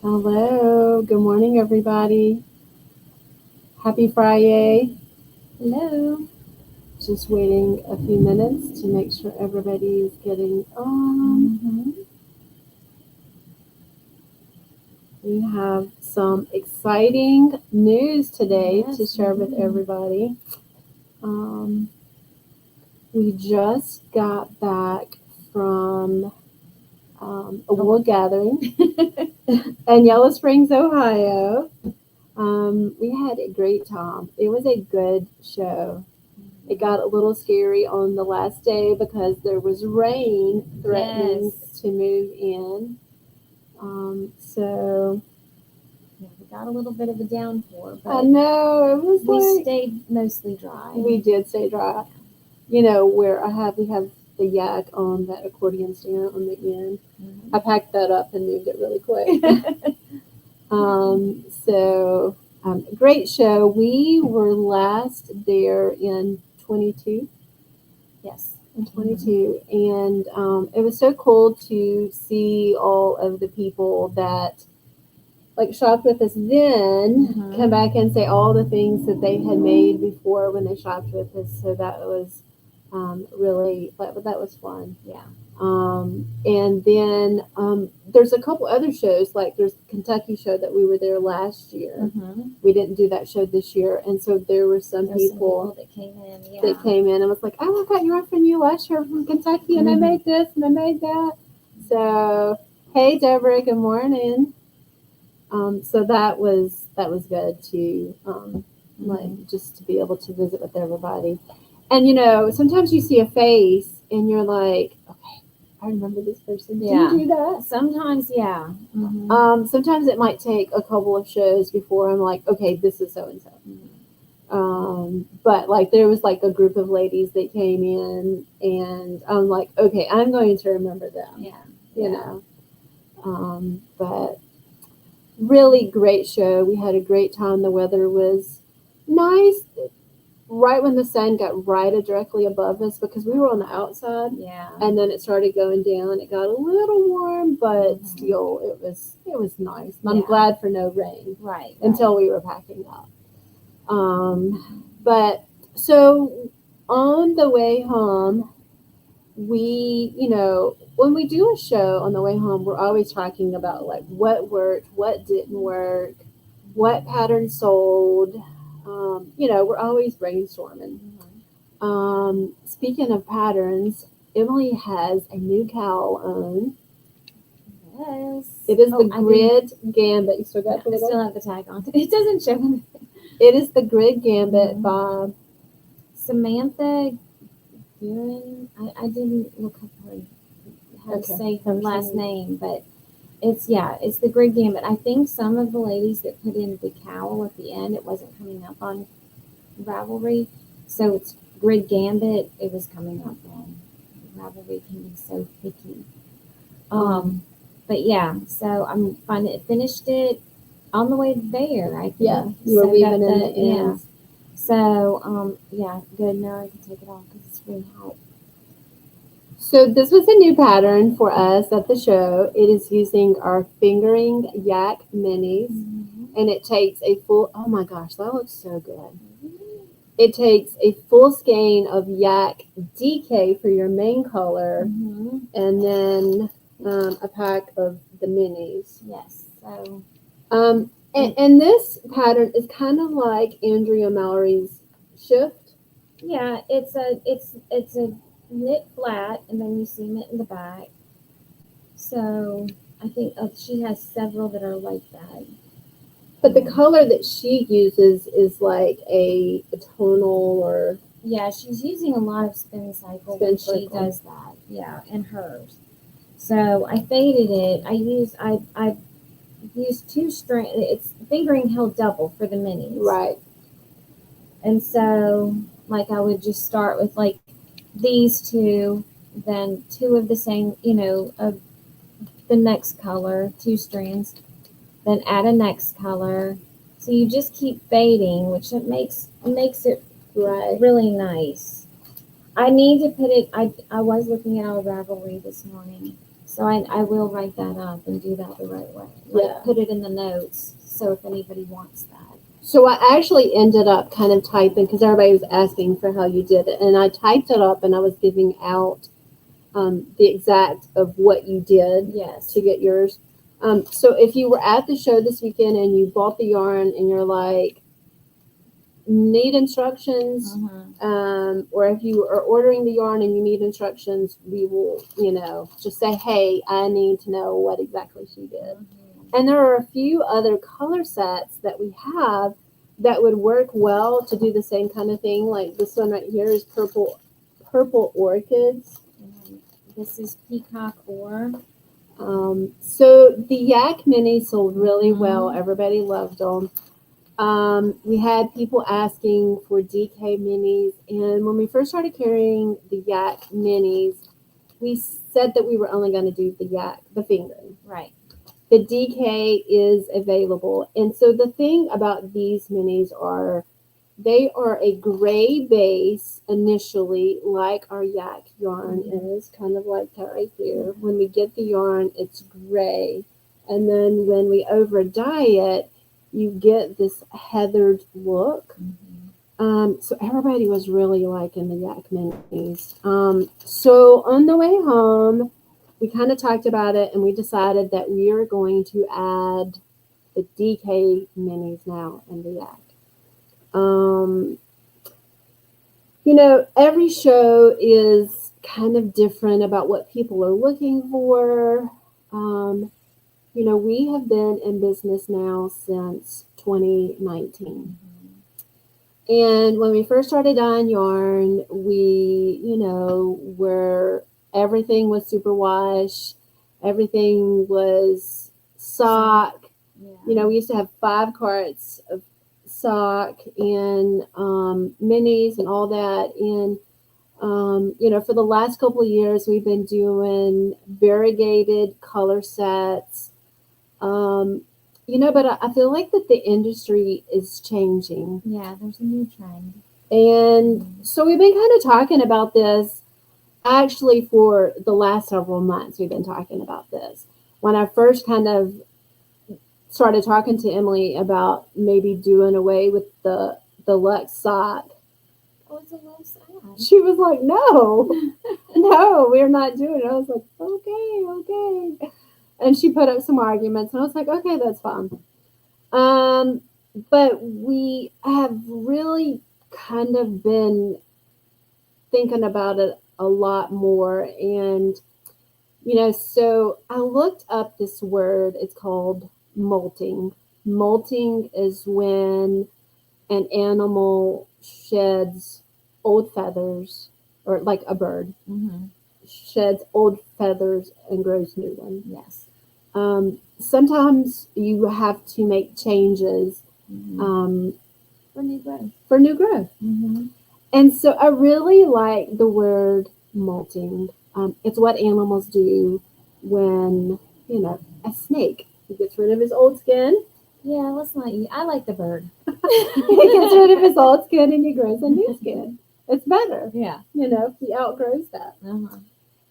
Hello, good morning, everybody. Happy Friday. Hello. Just waiting a few minutes to make sure everybody is getting on. We have some exciting news today to share with everybody. Um, we just got back from a wool gathering in Yellow Springs, Ohio. We had a great time. It was a good show. It got a little scary on the last day because there was rain threatening to move in. So Yeah, we got a little bit of a downpour, I but know it was we like stayed mostly dry. we did stay dry. You know where we have the yak on that accordion stand on the end. I packed that up and moved it really quick. So great show. We were last there in 22. Yes. In 22, and it was so cool to see all of the people that like shopped with us then come back and say all the things that they had made before when they shopped with us. So that was really that was fun. Yeah. And then there's a couple other shows, like there's the Kentucky show that we were there last year. We didn't do that show this year, and so there were some people that came in. Yeah. that came in and was like, "Oh, I got your from you last year from Kentucky, and I made this and I made that." So, hey, Deborah, good morning. So that was good to like just to be able to visit with everybody, and you know sometimes you see a face and you're like, okay, I remember this person. Yeah. Do you do that? Sometimes, yeah. Sometimes it might take a couple of shows before I'm like, okay, this is so and so. But like there was like a group of ladies that came in, and I'm like, okay, I'm going to remember them. Yeah. You know. But really great show. We had a great time. The weather was nice. Right when the sun got right directly above us, because we were on the outside. Yeah. And then it started going down. It got a little warm, but still, it was nice. And I'm glad for no rain. Right. Until we were packing up. But so on the way home, we, you know, when we do a show on the way home, we're always talking about like what worked, what didn't work, what pattern sold. You know, we're always brainstorming. Speaking of patterns, Emily has a new cowl on. Yes. It is the Grid Gambit. You still got the I little? still have the tag on. It doesn't show anything. It is the Grid Gambit by Samantha Guerin. I didn't look up how to say her last name, but it's the Grid Gambit. I think some of the ladies that put in the cowl at the end, it wasn't coming up on Ravelry, so it's Grid Gambit. It was coming up on Ravelry. Can be so picky. But yeah, so I'm finished it on the way there. I think. Yeah, you were weaving in the ends. Yeah. So yeah, good. Now I can take it off because it's really hot. So this was a new pattern for us at the show. It is using our fingering yak minis, and it takes a full. Oh my gosh, that looks so good. It takes a full skein of yak DK for your main color, and then a pack of the minis. Yes. So. And this pattern is kind of like Andrea Mallory's shift. Yeah, it's a knit flat, and then you seam it in the back. So I think she has several that are like that. But the color that she uses is like a tonal or... Yeah, she's using a lot of spin cycle when she does that. Yeah, in hers. So I faded it. I used 2 string. It's fingering held double for the minis. Right. And so like I would just start with like these 2, then 2 of the same, you know, of the next color, 2 strands, then add a next color. So you just keep fading, which it makes it really nice. I need to put it. I was looking at our Ravelry this morning, So I will write that up and do that the right way. Yeah. Put it in the notes so if anybody wants that. So I actually ended up kind of typing because everybody was asking for how you did it, and I typed it up and I was giving out the exact of what you did Yes. to get yours. So if you were at the show this weekend and you bought the yarn and you're like, need instructions, or if you are ordering the yarn and you need instructions, we will, just say, hey, I need to know what exactly she did. And there are a few other color sets that we have that would work well to do the same kind of thing. Like this one right here is purple orchids. And this is peacock ore. So the Yak Minis sold really well. Everybody loved them. We had people asking for DK minis, and when we first started carrying the Yak minis, we said that we were only going to do the fingering. Right. The DK is available, and so the thing about these minis are they are a gray base initially, like our Yak yarn is, kind of like that right there. When we get the yarn, it's gray, and then when we over dye it, you get this heathered look. So everybody was really liking the Yak minis. So on the way home, we kind of talked about it and we decided that we are going to add the DK minis now in the Yak. Every show is kind of different about what people are looking for. We have been in business now since 2019. And when we first started on yarn, we, were everything was superwash, everything was sock. Yeah. We used to have 5 carts of sock and minis and all that. And for the last couple of years, we've been doing variegated color sets. But I feel like that the industry is changing. Yeah, there's a new trend. And so we've been kind of talking about this actually for the last several months. We've been talking about this. When I first kind of started talking to Emily about maybe doing away with the Lux sock, Oh, it's a little sad. she was like, no, no, we're not doing it. I was like, okay. And she put up some arguments, and I was like, okay, that's fine. But we have really kind of been thinking about it a lot more. And, so I looked up this word. It's called molting. Molting is when an animal sheds old feathers, or like a bird sheds old feathers and grows new ones. Yes. Sometimes you have to make changes For new growth. For new growth. And so I really like the word molting. It's what animals do when, a snake, he gets rid of his old skin. Yeah, let's not eat. I like the bird. He gets rid of his old skin and he grows a new skin. It's better. Yeah. He outgrows that.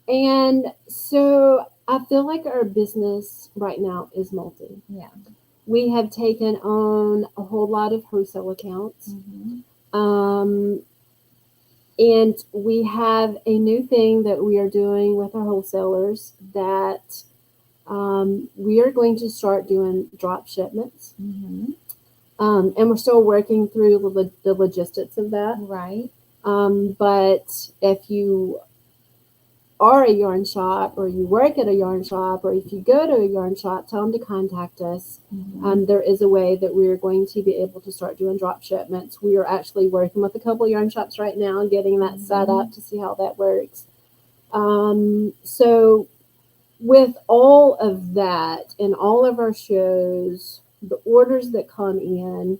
And so I feel like our business right now is molting. Yeah. We have taken on a whole lot of wholesale accounts. And we have a new thing that we are doing with our wholesalers that we are going to start doing drop shipments. And we're still working through the logistics of that. Right. But if you are a yarn shop, or you work at a yarn shop, or if you go to a yarn shop, tell them to contact us. There is a way that we're going to be able to start doing drop shipments. We are actually working with a couple of yarn shops right now and getting that set up to see how that works. So with all of that and all of our shows, the orders that come in,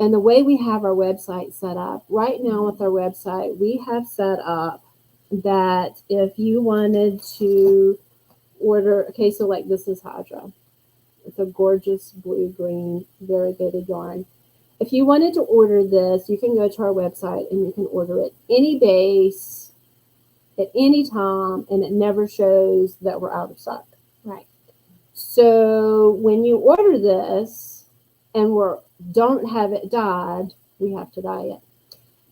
and the way we have our website set up right now with our website, we have set up that if you wanted to order, okay, so like this is Hydra. It's a gorgeous blue-green variegated yarn. If you wanted to order this, you can go to our website and you can order it any base at any time, and it never shows that we're out of stock. Right. So when you order this and don't have it dyed, we have to dye it.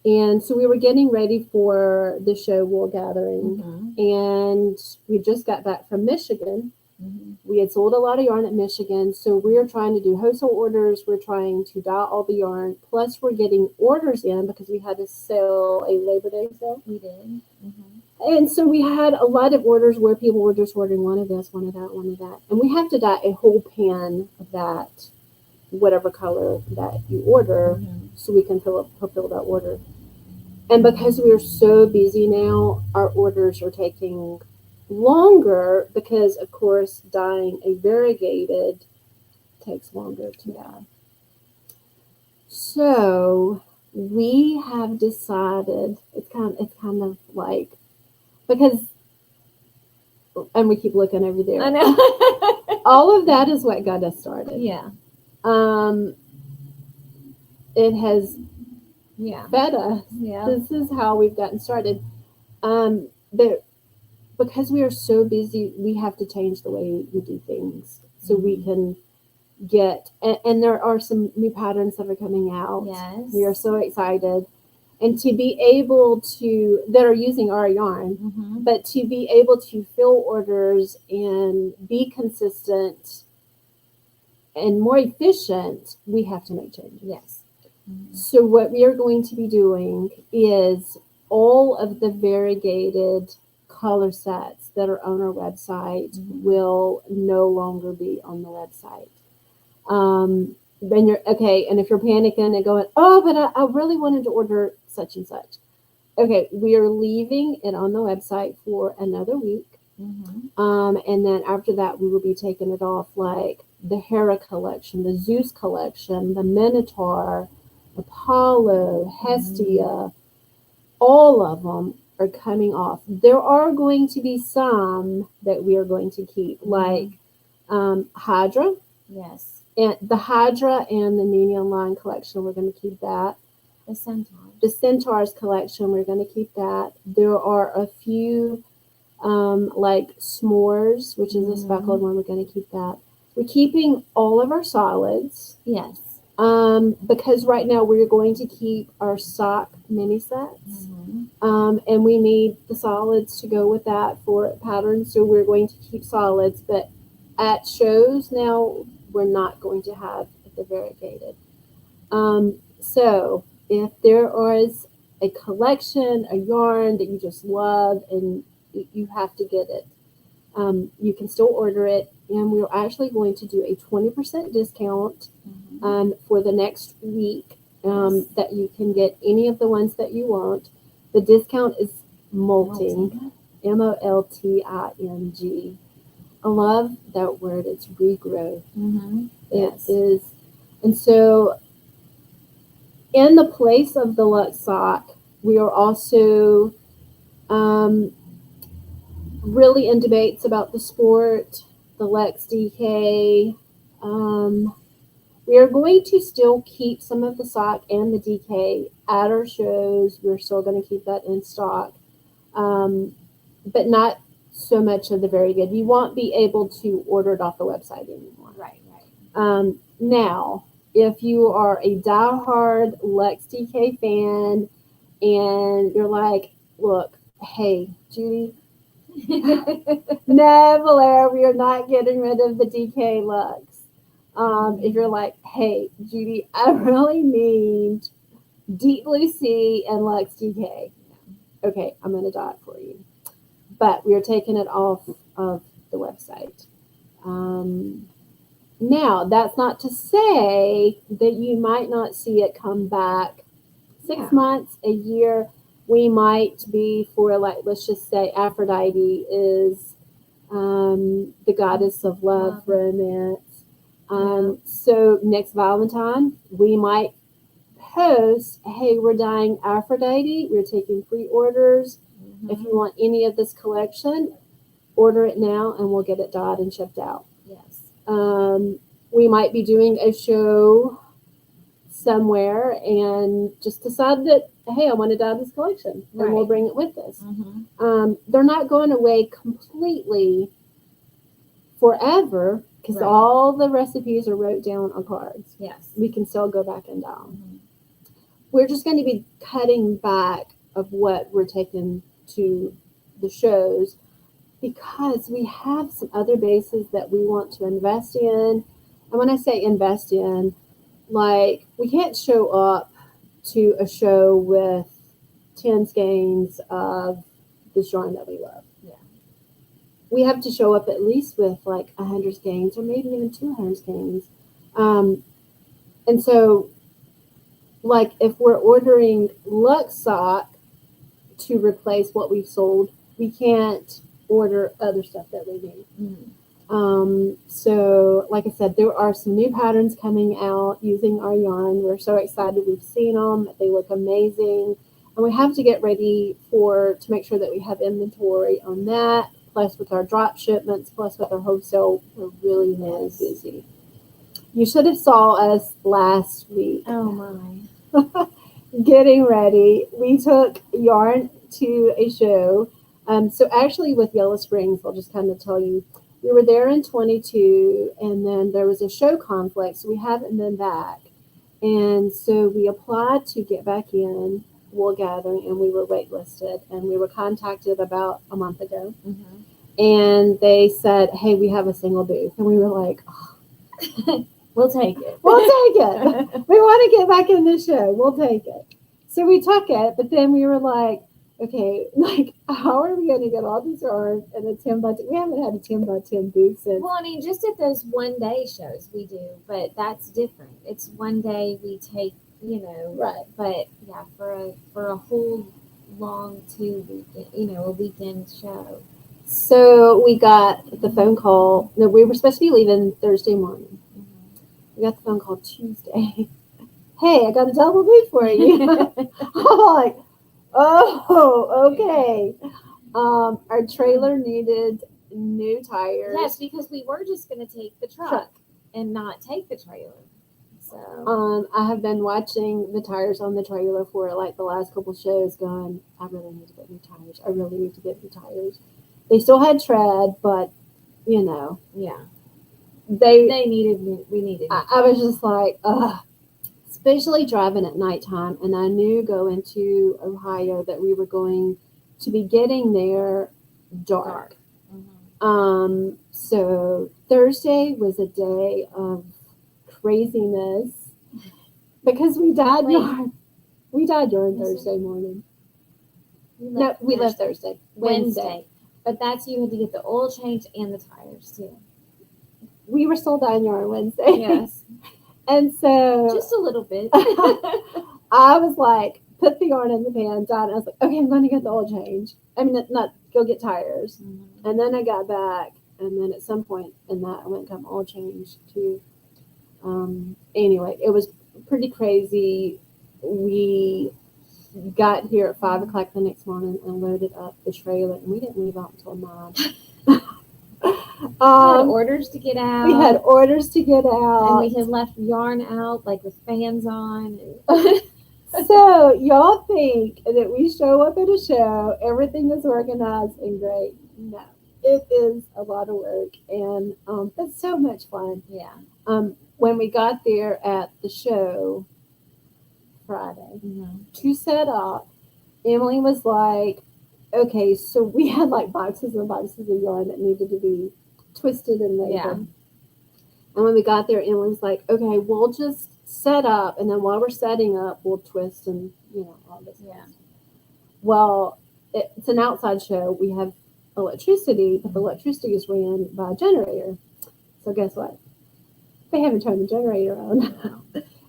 And so we were getting ready for the show wool gathering, and we just got back from Michigan. We had sold a lot of yarn at Michigan, so we are trying to do wholesale orders. We're trying to dye all the yarn. Plus, we're getting orders in because we had to sell a Labor Day sale. We did. And so we had a lot of orders where people were just ordering one of this, one of that, one of that. And we have to dye a whole pan of that, whatever color that you order, so we can fulfill that order. And because we are so busy now, our orders are taking longer because, of course, dyeing a variegated takes longer to dye. So we have decided it's kind of like, because, and we keep looking over there. I know. All of that is what got us started. Yeah. It has fed us. Yeah. This is how we've gotten started. But because we are so busy, we have to change the way we do things so we can get, and there are some new patterns that are coming out. Yes. We are so excited. And to be able to, that are using our yarn, but to be able to fill orders and be consistent and more efficient, we have to make changes. Yes. So what we are going to be doing is all of the variegated color sets that are on our website will no longer be on the website. Then you're okay, and if you're panicking and going, oh, but I really wanted to order such and such. Okay, we are leaving it on the website for another week. And then after that, we will be taking it off, like the Hera collection, the Zeus collection, the Minotaur, Apollo, Hestia, all of them are coming off. There are going to be some that we are going to keep, like Hydra. Yes. And the Hydra and the Neon Line collection, we're going to keep that. The Centaurs. The Centaurs collection, we're going to keep that. There are a few, like S'mores, which is a speckled one. We're going to keep that. We're keeping all of our solids. Yes. Because right now we're going to keep our sock mini sets. And we need the solids to go with that for patterns. So we're going to keep solids, but at shows now, we're not going to have the variegated. So if there is a collection, a yarn that you just love and you have to get it, you can still order it. And we're actually going to do a 20% discount for the next week that you can get any of the ones that you want. The discount is molting, MOLTING. I love that word. It's regrowth. Yes. It is. And so in the place of the Luxe sock, we are also really in debates about the sport, the Luxe DK. We are going to still keep some of the sock and the DK at our shows. We're still going to keep that in stock, but not so much of the variegated. You won't be able to order it off the website anymore. Right. Now, if you are a diehard Luxe DK fan and you're like, look, hey, Judy, no, Valera, we are not getting rid of the DK Luxe. If you're like, hey, Judy, I really need Deep Blue Sea and Luxe DK. Okay, I'm going to dye it for you. But we are taking it off of the website. Now, that's not to say that you might not see it come back 6 months, a year. We might be for, like, let's just say Aphrodite is the goddess of love, romance. So next Valentine, we might post, hey, we're dyeing Aphrodite. We're taking pre-orders. If you want any of this collection, order it now and we'll get it dyed and shipped out. Yes. We might be doing a show somewhere and just decide that, hey, I want to add this collection, and we'll Right. bring it with us. Mm-hmm. They're not going away completely forever because Right. all the recipes are wrote down on cards. Yes. We can still go back and down. Mm-hmm. We're just going to be cutting back of what we're taking to the shows because we have some other bases that we want to invest in. And when I say invest in, like we can't show up to a show with 10 skeins of this yarn that we love. Yeah. We have to show up at least with like 100 skeins or maybe even 200 skeins. And so, like, if we're ordering Lux sock to replace what we've sold, we can't order other stuff that we need. So, like I said, there are some new patterns coming out using our yarn. We're so excited. We've seen them. They look amazing. And we have to get ready to make sure that we have inventory on that. Plus, with our drop shipments, plus with our wholesale, we're really, really busy. You should have saw us last week. Oh my. Getting ready. We took yarn to a show. So actually with Yellow Springs, I'll just kind of tell you, we were there in 22 and then there was a show conflict. So we haven't been back. And so we applied to get back in Wool Gathering and we were waitlisted and we were contacted about a month ago. Mm-hmm. And they said, hey, we have a single booth. And we were like, oh. We'll take it. We'll take it. We want to get back in this show. We'll take it. So we took it, but then we were like, okay, like, how are we going to get all this yarn in a 10 by 10? We haven't had a 10 by 10 booth since. Well, I mean, just at those one day shows we do, but that's different. It's one day we take, Right. But yeah, for a whole long 2 weekend, a weekend show. So we got the phone call. No, we were supposed to be leaving Thursday morning. We got the phone call Tuesday. Hey, I got a double booth for you. I'm like, oh, okay. Our trailer needed new tires. Yes, because we were just going to take the truck and not take the trailer. So I have been watching the tires on the trailer for like the last couple shows going, I really need to get new tires. I really need to get new tires. They still had tread, but yeah. They needed we needed. I was just like, ugh. Especially driving at nighttime, and I knew going to Ohio that we were going to be getting there dark. Mm-hmm. So Thursday was a day of craziness because we dyed yarn. We dyed yarn Thursday morning. No, we left Thursday. Wednesday. But that's you had to get the oil change and the tires too. We were still dyeing yarn Wednesday. Yes. And so just a little bit. I was like, put the yarn in the pan, dye it. I was like, okay, I'm going to get the oil change. I mean, not go get tires. Mm-hmm. And then I got back, and then at some point in that, I went and got my oil change too. Anyway, it was pretty crazy. We got here at 5 o'clock the next morning and loaded up the trailer, and we didn't leave out until 9. We had orders to get out. We had orders to get out. And we had left yarn out, like with fans on. So, y'all think that we show up at a show, everything is organized and great. No, it is a lot of work, and it's so much fun. Yeah. When we got there at the show Friday to set up, Emily was like, okay, so we had like boxes and boxes of yarn that needed to be twisted and labeled. Yeah. And when we got there, Emily was like, okay, we'll just set up, and then while we're setting up, we'll twist and, all this. Yeah. Well, it's an outside show. We have electricity, but the electricity is ran by a generator. So guess what? They haven't turned the generator on.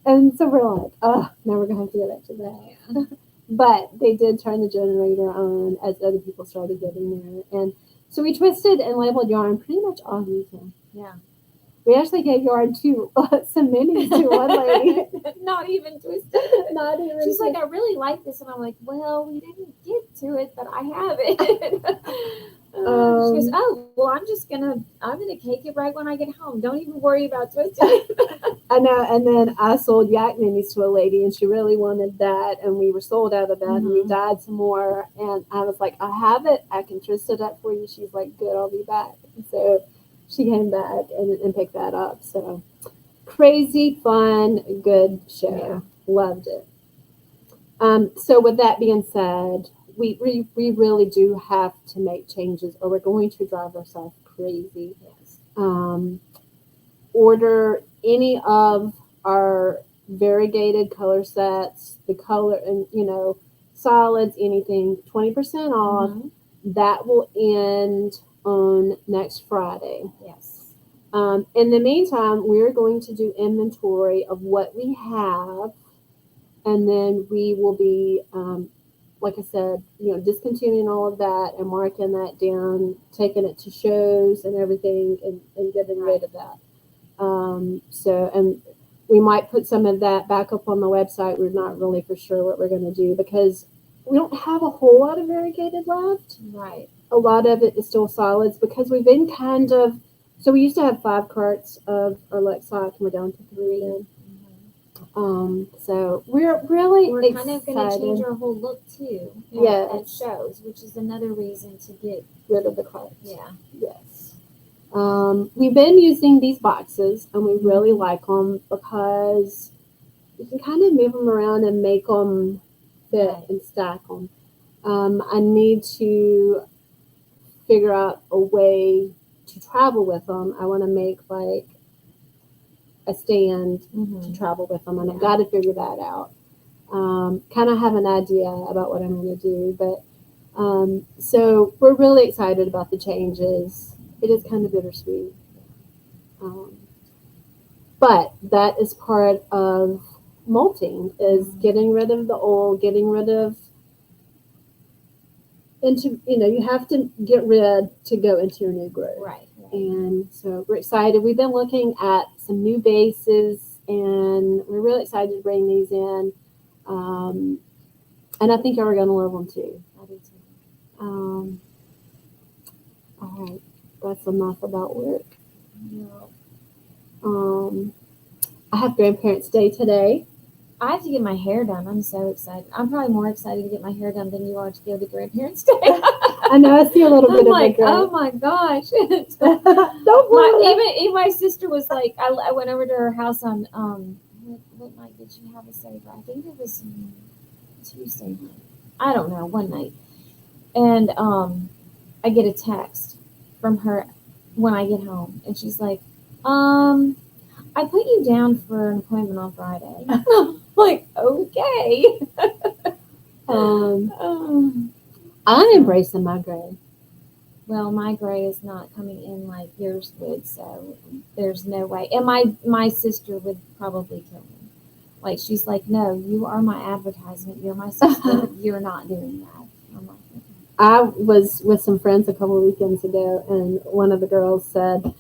And so we're like, now we're going to have to go back to that. Yeah. But they did turn the generator on as other people started getting there. And so we twisted and labeled yarn pretty much all weekend. Yeah. We actually gave yarn to some minis to one lady. Not even twisted. Not even. She's like, I really like this, and I'm like, well, we didn't get to it, but I have it. She goes, oh, well, I'm gonna cake it right when I get home. Don't even worry about twisting it. I know. And then I sold yak minis to a lady, and she really wanted that, and we were sold out of that, and we dyed some more. And I was like, I have it. I can twist it up for you. She's like, good, I'll be back. And so she came back and picked that up. So crazy fun, good show. Yeah. Loved it. So with that being said, we really do have to make changes, or we're going to drive ourselves crazy. Yes. Order any of our variegated color sets, the color and solids, anything 20% off. That will end on next Friday. Yes. In the meantime, we're going to do inventory of what we have, and then we will be, like I said, discontinuing all of that and marking that down, taking it to shows and everything, and getting rid of that. And we might put some of that back up on the website. We're not really for sure what we're going to do, because we don't have a whole lot of variegated left. Right. A lot of it is still solids, because we've been so we used to have 5 carts of our Lexoc, and we're down to 3. So we're really kind of going to change our whole look too. At shows, which is another reason to get rid of the carts. Yeah. Yes. We've been using these boxes, and we really like them because you can kind of move them around and make them fit and stack them. I need to figure out a way to travel with them. I want to make like a stand to travel with them, and I've got to figure that out. Kind of have an idea about what I'm going to do, but so we're really excited about the changes. It is kind of bittersweet. But that is part of molting, is getting rid of the old, getting rid of you have to get rid to go into your new growth. Right. And so we're excited. We've been looking at some new bases, and we're really excited to bring these in. And I think you're going to love them too. I do too. All right. That's enough about work. No. I have Grandparents' Day today. I have to get my hair done. I'm so excited. I'm probably more excited to get my hair done than you are to go to Grandparents' Day. I know. I see a little bit of like, regret. oh my gosh. Don't worry. Even my sister was like, I went over to her house on what night did she have us over? I think it was Tuesday night. I don't know, one night. And I get a text from her when I get home, and she's like, I put you down for an appointment on Friday. Like, okay. I'm embracing my gray. Well, my gray is not coming in like yours would, so there's no way. And my sister would probably kill me. Like, she's like, no, you are my advertisement. You're my sister. You're not doing that. I'm like, okay. I was with some friends a couple of weekends ago, and one of the girls said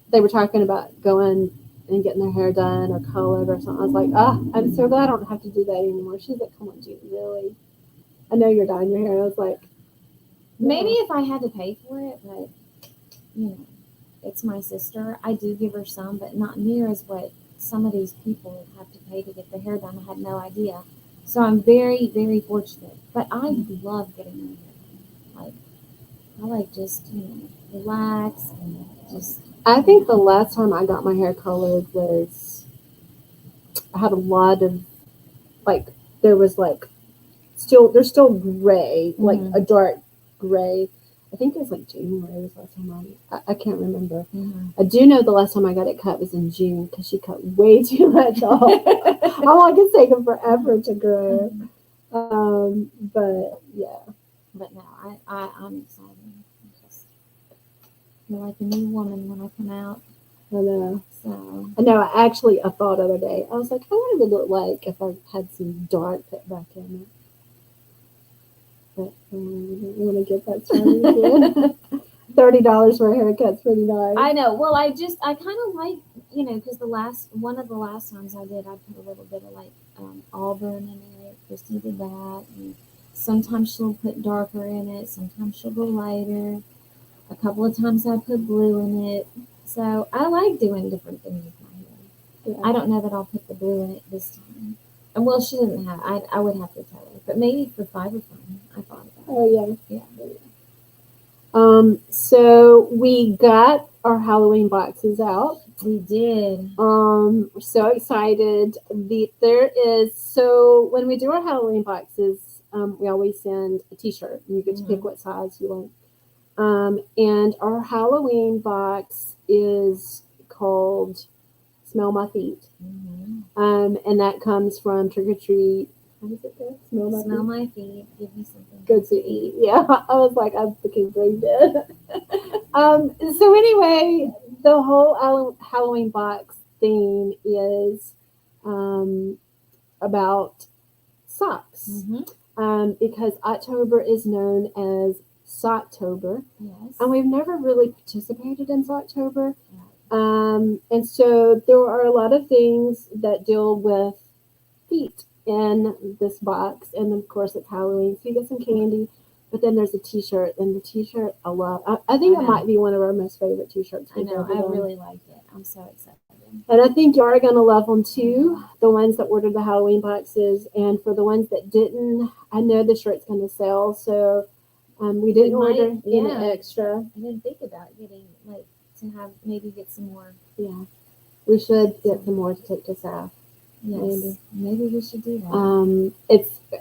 they were talking about going and getting their hair done or colored or something. I was like, I'm so glad I don't have to do that anymore. She's like, come on, Judy, really? I know you're dyeing your hair. I was like, no. Maybe if I had to pay for it, but it's my sister. I do give her some, but not near as what some of these people have to pay to get their hair done. I had no idea. So I'm very, very fortunate. But I love getting my hair done. Like, I like just, relax and just. I think the last time I got my hair colored was, I had a lot of, there's still gray, like a dark gray. I think it was January was the last time I can't remember. I do know the last time I got it cut was in June, because she cut way too much off. I'm like, it's taken forever to grow. But yeah. But no, I'm excited. I feel like a new woman when I come out. I know. So I know. I thought the other day, I was like, I wonder what it would look like if I had some dark put back in it. But I don't want to get that started again. $30 for a haircut's pretty nice. I know. Well, I kind of like, because one of the last times I did, I put a little bit of like auburn in it. Christy did that. And sometimes she'll put darker in it. Sometimes she'll go lighter. A couple of times I put blue in it. So I like doing different things with my hair. Yeah. I don't know that I'll put the blue in it this time. And well, she didn't have. I would have to tell her, but maybe for fiber fun, I thought about it. Oh Yeah. So we got our Halloween boxes out. We did. We're so excited. So when we do our Halloween boxes, we always send a T-shirt, and you get to pick what size you want. And our Halloween box is called "Smell My Feet," and that comes from Trick or Treat. How does it go? Smell my feet. Give me something good to eat. Yeah, I was like, I'm freaking brain dead. So anyway, the whole Halloween box theme is about socks. Because October is known as Socktober. Yes. And we've never really participated in Socktober. And so there are a lot of things that deal with feet in this box, and of course it's Halloween, so you get some candy, but then there's a T-shirt, and the T-shirt I love. I think it might be one of our most favorite T-shirts. I know, I really like it. I'm so excited. And I think you are going to love them too, the ones that ordered the Halloween boxes, and for the ones that didn't, I know the shirt's going to sell, so we didn't order any extra. I didn't think about getting, maybe get some more. Yeah, we should get some more to take to South. Yes, maybe we should do that.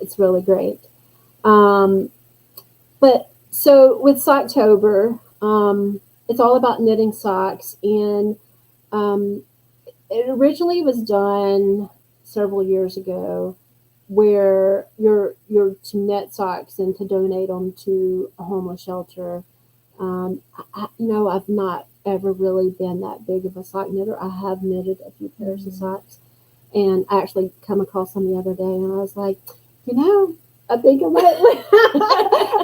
It's really great. But so with Socktober, it's all about knitting socks, and it originally was done several years ago, where you're to knit socks and to donate them to a homeless shelter. I've not ever really been that big of a sock knitter. I have knitted a few pairs of socks. And I actually come across them the other day, and I was like, I think I might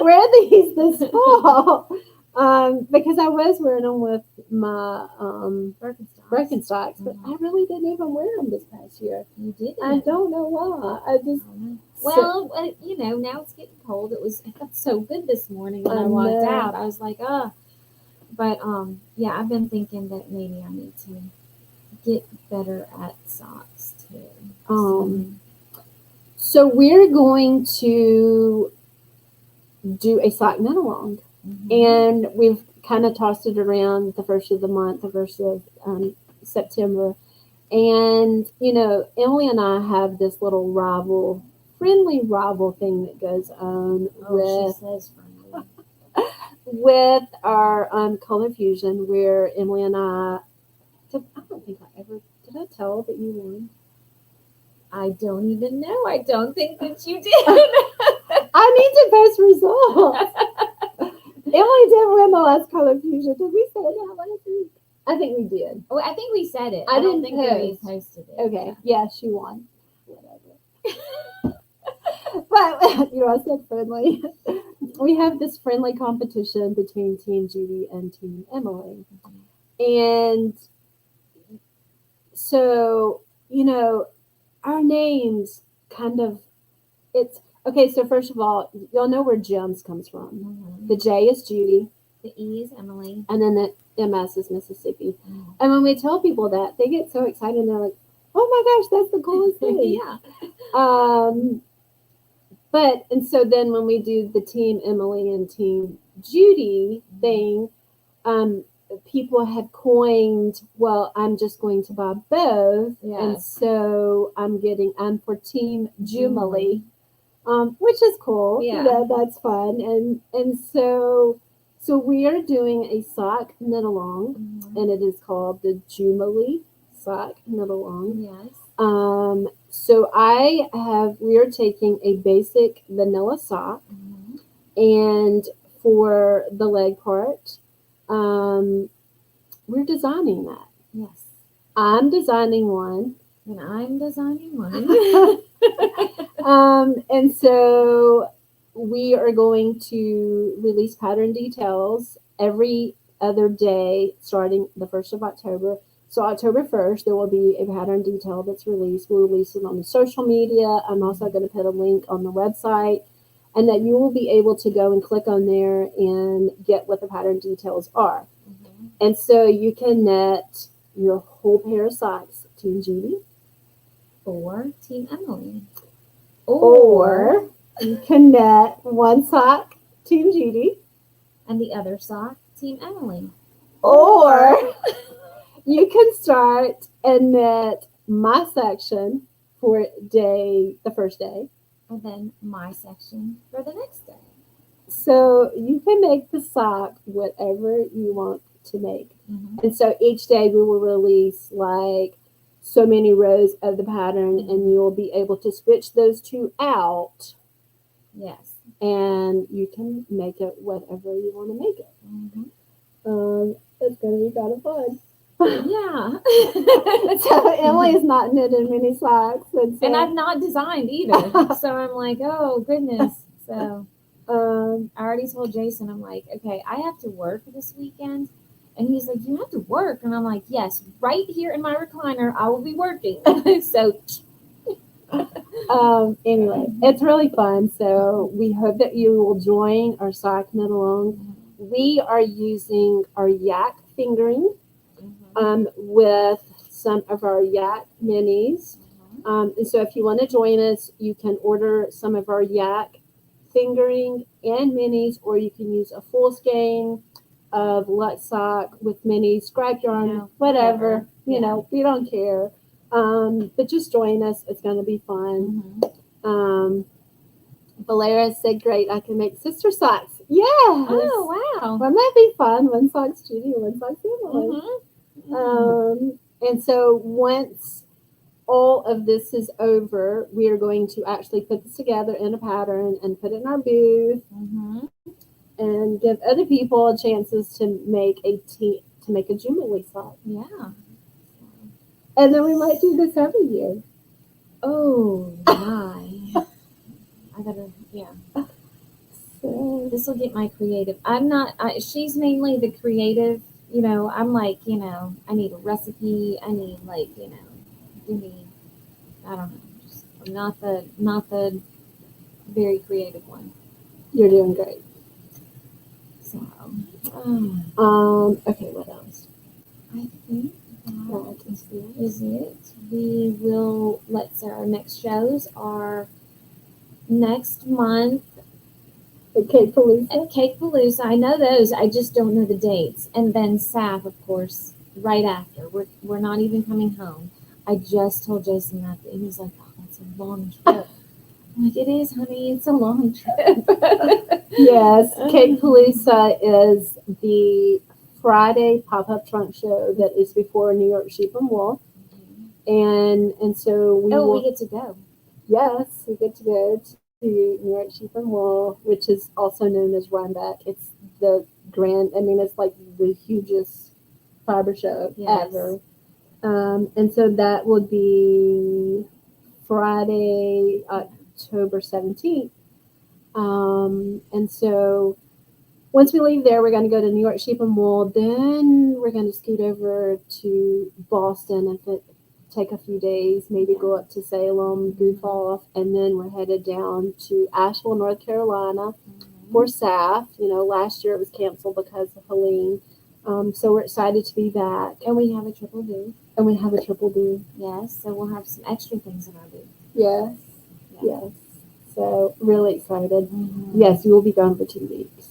wear these this fall. Because I was wearing them with my Birkenstocks, but I really didn't even wear them this past year. You did? I don't know why. I just now it's getting cold. It felt so good this morning when I walked out. I was like, but I've been thinking that maybe I need to get better at socks too. So we're going to do a sock knit along, and we've kind of tossed it around the first of the month, the first of September, and Emily and I have this little friendly rival thing that goes on with our color fusion, where Emily and I don't think I ever did. I tell that you won? I don't even know. I don't think that you did. I need to post results. Emily did win the last color fusion. Did we say that last week? I think we did. Oh, I think we said it. I don't didn't think that we posted it. Okay. Yeah, she won. Whatever. But I said friendly. We have this friendly competition between Team Judy and Team Emily, and so our names kind of, it's okay. So first of all, y'all know where Jems comes from. The J is Judy, the E is Emily, and then the MS is Mississippi. And when we tell people that, they get so excited, and they're like, oh my gosh, that's the coolest thing. And so then when we do the Team Emily and Team Judy thing, people have coined, well, I'm just going to buy both. Yes. And so I'm for Team Jumalee, which is cool. Yeah. That's fun. And so we are doing a sock knit along, and it is called the Jumalee sock knit along. Yes. So we are taking a basic vanilla sock, and for the leg part, we're designing that. Yes. I'm designing one. And I'm designing one. And so we are going to release pattern details every other day starting the 1st of October. So October 1st, there will be a pattern detail that's released. We'll release it on the social media. I'm also going to put a link on the website, and that you will be able to go and click on there and get what the pattern details are. Mm-hmm. And so you can knit your whole pair of socks, Team Judy, Or Team Emily. or you can knit one sock, Team Judy, and the other sock, Team Emily. or you can start and knit my section for the first day. And then my section for the next day. So you can make the sock whatever you want to make. Mm-hmm. And so each day we will release like so many rows of the pattern, and you will be able to switch those two out. Yes. And you can make it whatever you want to make it. Mm-hmm. It's going to be kind of fun. Yeah. So Emily's not knitting many socks. And I've not designed either. So I'm like, oh, goodness. So I already told Jason, I'm like, okay, I have to work this weekend. And he's like, you have to work. And I'm like, yes, right here in my recliner, I will be working. So anyway, it's really fun. So we hope that you will join our sock knit along. We are using our yak fingering with some of our yak minis. And so if you want to join us, you can order some of our yak fingering and minis, or you can use a full skein of Lux sock with minis, scrap yarn, whatever. You know, we don't care. But just join us. It's going to be fun. Valera said, great, I can make sister socks. Yes. Oh, wow. Wouldn't that be fun? One sock's Judy, one sock's Emily. And so once all of this is over, we are going to actually put this together in a pattern and put it in our booth and give other people chances to make a Jubilee sock. Yeah. And then we might do this every year. Oh my. I gotta, So this will get my creative. She's mainly the creative, I'm like, I need a recipe. I need give me, I don't know. I'm not the very creative one. You're doing great. So, okay, what else? I think that is it. We will, our next shows are next month at Cake Palooza. At Cake Palooza. I know those. I just don't know the dates. And then SAF, of course, right after. We're not even coming home. I just told Jason that, and he's like, oh, that's a long trip. I'm like, it is, honey. It's a long trip. Yes, Cake Palooza is the Friday pop-up trunk show that is before New York Sheep and Wool. And so we get to go. Yes, we get to go to New York Sheep and Wool, which is also known as Rhinebeck. It's the it's like the hugest fiber show ever. And so that would be Friday, October 17th. And so once we leave there, we're going to go to New York Sheep and Wool. Then we're going to scoot over to Boston and take a few days, maybe go up to Salem, goof off, and then we're headed down to Asheville, North Carolina for SAF. Last year it was canceled because of Helene. So we're excited to be back. And we have a triple booth. Yes, so we'll have some extra things in our booth. Yes. So really excited. Yes, we will be gone for 2 weeks.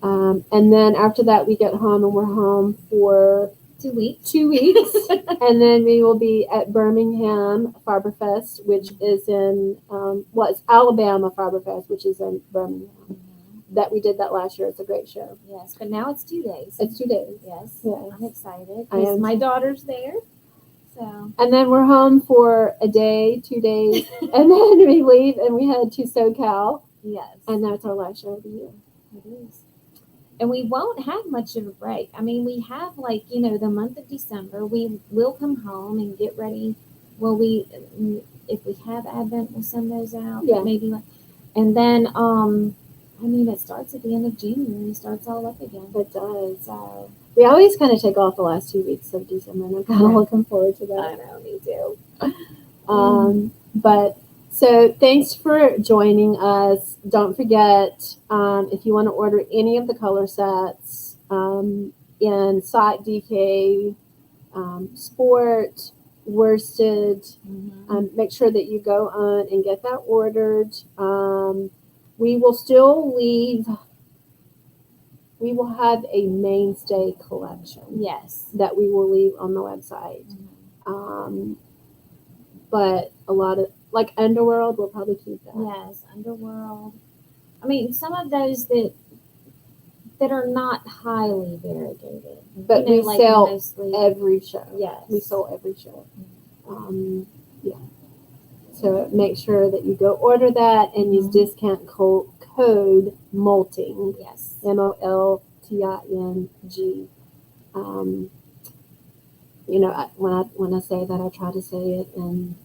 And then after that we get home, and we're home for 2 weeks. 2 weeks. And then we will be at Birmingham Fiberfest, which is in, it's Alabama Fiberfest, which is in Birmingham. That we did that last year. It's a great show. Yes, but now it's 2 days. It's 2 days. Yes. Yes. I'm excited because my daughter's there. So. And then we're home for a day, 2 days, and then we leave and we head to SoCal. Yes. And that's our last show of the year. It is. And we won't have much of a break. I mean, we have the month of December. We will come home and get ready. Well, if we have Advent, we'll send those out. Yeah. Maybe. And then I mean, it starts at the end of January, starts all up again. It does. So, We always kind of take off the last 2 weeks of December, and I'm kind of Yeah. looking forward to I that. know, me too. But so thanks for joining us. Don't forget, if you want to order any of the color sets in Site DK, Sport, worsted, make sure that you go on and get that ordered. We will still leave. We will have a mainstay collection Yes. that we will leave on the website. But a lot of, like Underworld, we'll probably keep that. Yes, Underworld. I mean, some of those that are not highly variegated, But we sell mostly every show. Yes. We sell every show. Yeah. So make sure that you go order that and use discount code MOLTING. Yes. MOLTING. You know, when I say that, I try to say it in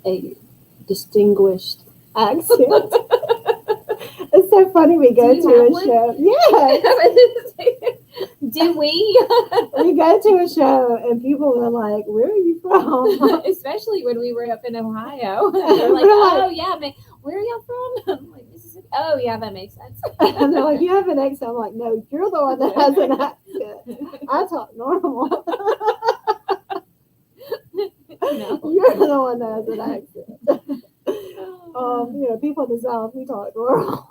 a distinguished accent. It's so funny. We go to a show. Yes. Do we? We go to a show and people are like, "Where are you from?" Especially when we were up in Ohio. They're like, "Oh yeah, man, where are y'all from?" I'm like, "Mississippi." Oh yeah, that makes sense. And they're like, "You have an accent." I'm like, "No, you're the one that has an accent. I talk normal." No. You're the one that has an accent. You know, people in the South, we talk normal.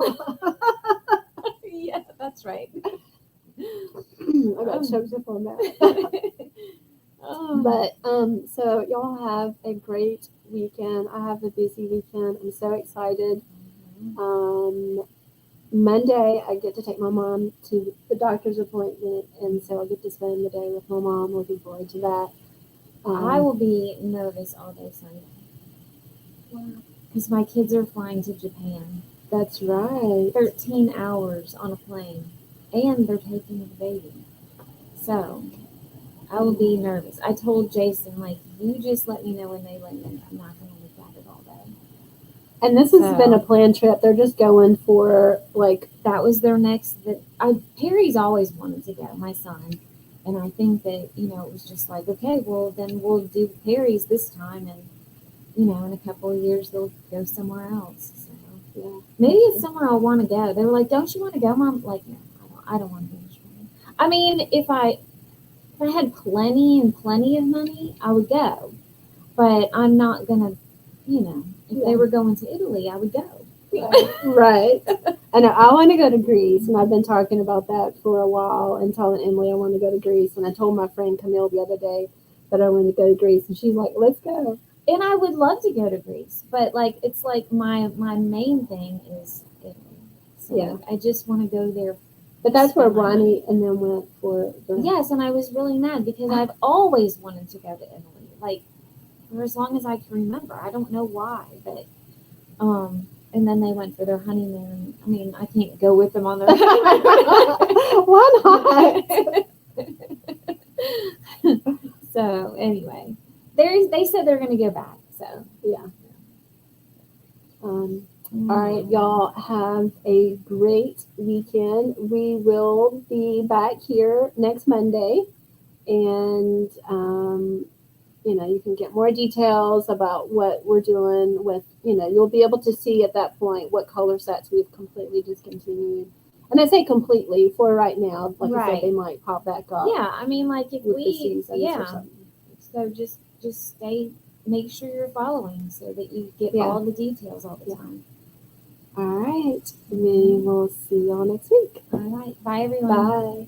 Yeah, that's right. I got choked up on that. But so y'all have a great weekend. I have a busy weekend. I'm so excited. Monday I get to take my mom to the doctor's appointment, and so I get to spend the day with my mom. Looking forward to that. I will be nervous all day Sunday. Because my kids are flying to Japan. That's right. 13 hours on a plane. And they're taking the baby. So, I will be nervous. I told Jason, like, you just let me know when they land. I'm not going to look at it all day. And this has been a planned trip. They're just going for, like... That was their next... Perry's always wanted to go, my son. And I think that, you know, it was just like, okay, well, then we'll do Perry's this time. And, you know, in a couple of years, they'll go somewhere else. So, yeah. Maybe it's somewhere I want to go. They were like, don't you want to go, Mom? Like, no, I don't want to go to Japan. I mean, if I had plenty of money, I would go. But I'm not going to, you know, if they were going to Italy, I would go. Right. I know. I want to go to Greece, and I've been talking about that for a while and telling Emily I want to go to Greece. And I told my friend Camille the other day that I want to go to Greece, and she's like, let's go. And I would love to go to Greece, but like it's like my main thing is Italy. So Yeah. I just want to go there. But that's where Ronnie and them went for the... Yes, and I was really mad because I've always wanted to go to Italy, like for as long as I can remember. I don't know why, but and then they went for their honeymoon. I mean, I can't go with them on their honeymoon. Why not? So anyway, they said they're going to go back. So yeah. All right, y'all have a great weekend. We will be back here next Monday, and you know, you can get more details about what we're doing with, you know, you'll be able to see at that point what color sets we've completely discontinued. And I say completely for right now, like I said, they might pop back up. Yeah, I mean, like if with the seasons or something. So just make sure you're following so that you get all the details all the time. All right. We will see y'all next week. All right. Bye, everyone. Bye.